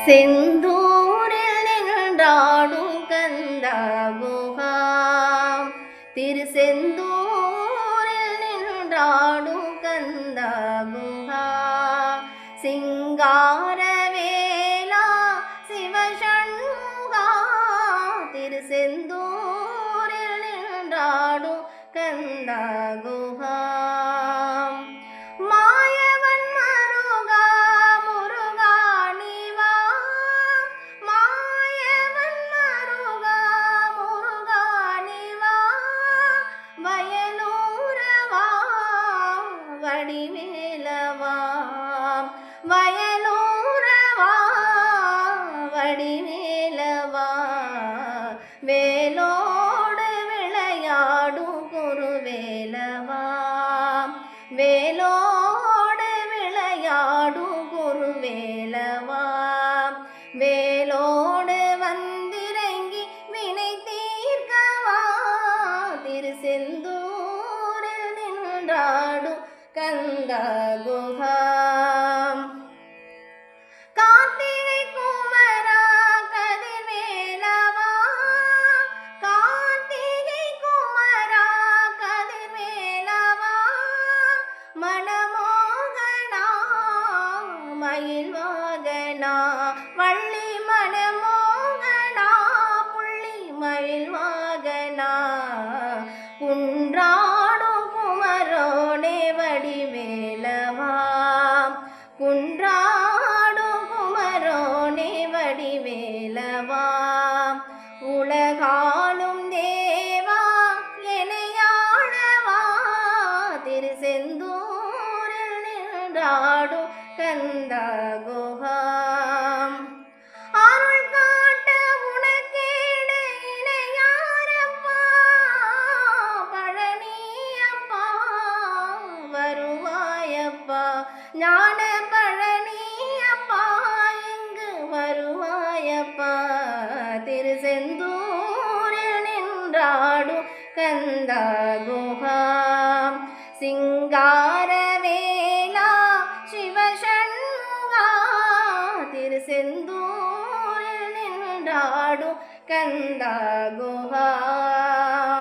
செந்தூரில் நின்றாடும் கந்தா குஹா திருசெந்தூரில் நின்றாடும் கந்தா குஹா சிங்காரவேலா சிவசண்முகா திருசெந்தூரில் நின்றாடும் கந்தா குஹா வடிவேலவா வயலூரவா வடிவேலவா வேலோடு விளையாடும் குருவேலவா வேலோடு விளையாடும் குருவேலவா வேலோடு வந்திறங்கி வினை தீர்க்கவா திருசெந்தூரில் நின்றாடும் கந்தா குஹா கார்த்திகை குமரா கதிர்வேலவா கார்த்திகை குமரா கதிர்வேலவா மணமோகனா மயில்வாகனா வள்ளி மணமோகனா புள்ளி மயில்வாகனா குன்றாடும் குமரோனே வடிவேலவா குன்றாடும் குமரோனே வடிவேலவா உலகாலும் தேவா எனையாளவா திருசெந்தூரில் நின்றாடும் கந்தா குஹா ஞான பழனி அப்பா இங்கு வருவாயப்பா திருசெந்தூரில் நின்றாடும் கந்தா குஹா சிங்காரவேலா சிவசண்முகா திருசெந்தூரில் நின்றாடும் கந்தா குஹா